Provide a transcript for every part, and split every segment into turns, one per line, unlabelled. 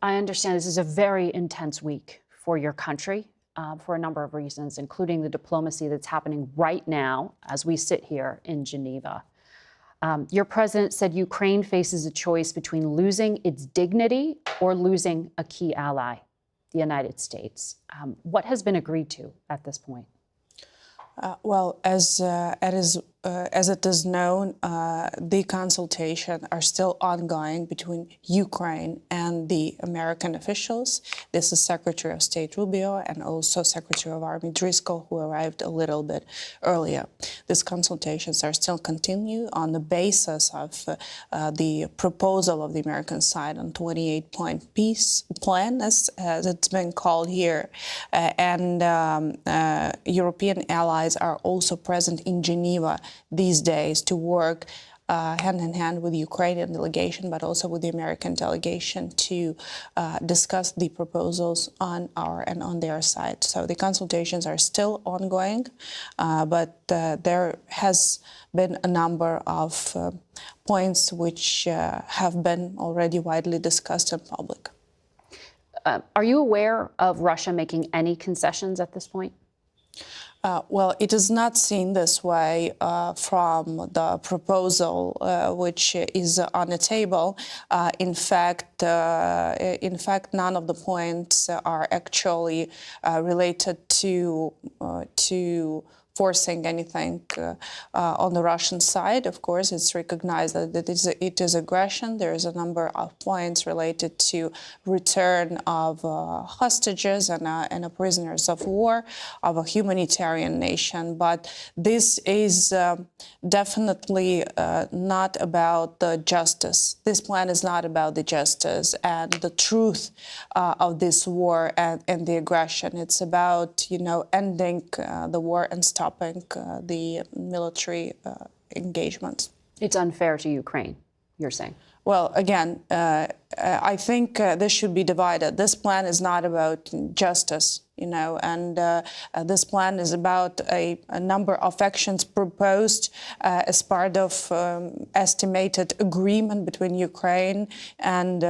I understand this is a very intense week for your country for a number of reasons, including the diplomacy that's happening right now as we sit here in Geneva. Your president said Ukraine faces a choice between losing its dignity or losing a key ally, the United States. What has been agreed to at this point?
Well, as it is known, the consultations are still ongoing between Ukraine and the American officials. This is Secretary of State Rubio and also Secretary of Army Driscoll, who arrived a little bit earlier. These consultations are still continue on the basis of the proposal of the American side on 28-point peace plan, as it's been called here. European allies are also present in Geneva these days to work hand in hand with the Ukrainian delegation, but also with the American delegation to discuss the proposals on our and on their side. So the consultations are still ongoing, but there has been a number of points which have been already widely discussed in public.
Are you aware of Russia making any concessions at this point?
Well, it is not seen this way from the proposal which is on the table. In fact, none of the points are actually related to forcing anything on the Russian side. Of course, it's recognized that it is aggression. There is a number of points related to return of hostages and prisoners of war of a humanitarian nation. But this is definitely not about the justice. This plan is not about the justice and the truth of this war and the aggression. It's about, ending the war and stopping the military engagements.
It's unfair to Ukraine, you're saying?
Well, again, I think this should be divided. This plan is not about justice, and this plan is about a number of actions proposed as part of estimated agreement between Ukraine and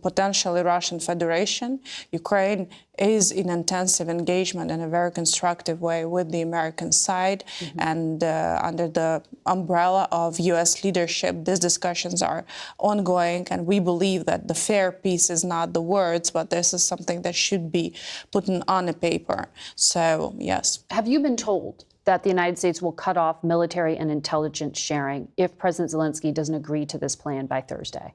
potentially Russian Federation. Ukraine is in intensive engagement in a very constructive way with the American side, and under the umbrella of U.S. leadership, these discussions are ongoing, and we believe that the fair peace is not the words, but this is something that should be put on a paper. So, yes. Have
you been told that the United States will cut off military and intelligence sharing if President Zelensky doesn't agree to this plan by Thursday?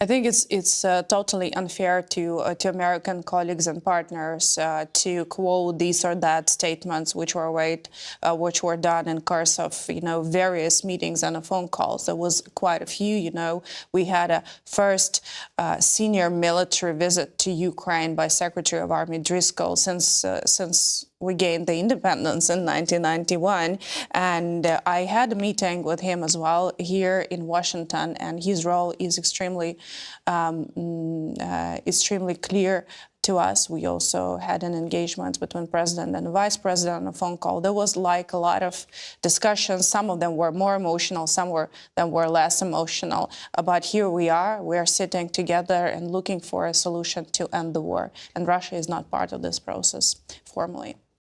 I think it's totally unfair to American colleagues and partners to quote these or that statements which were done in course of various meetings and phone calls. There was quite a few. We had a first senior military visit to Ukraine by Secretary of Army Driscoll since we gained the independence in 1991, and I had a meeting with him as well here in Washington, and his role is extremely clear to us. We also had an engagement between President and Vice President on a phone call. There was like a lot of discussions. Some of them were more emotional, some of them were less emotional. But here we are sitting together and looking for a solution to end the war. And Russia is not part of this process formally.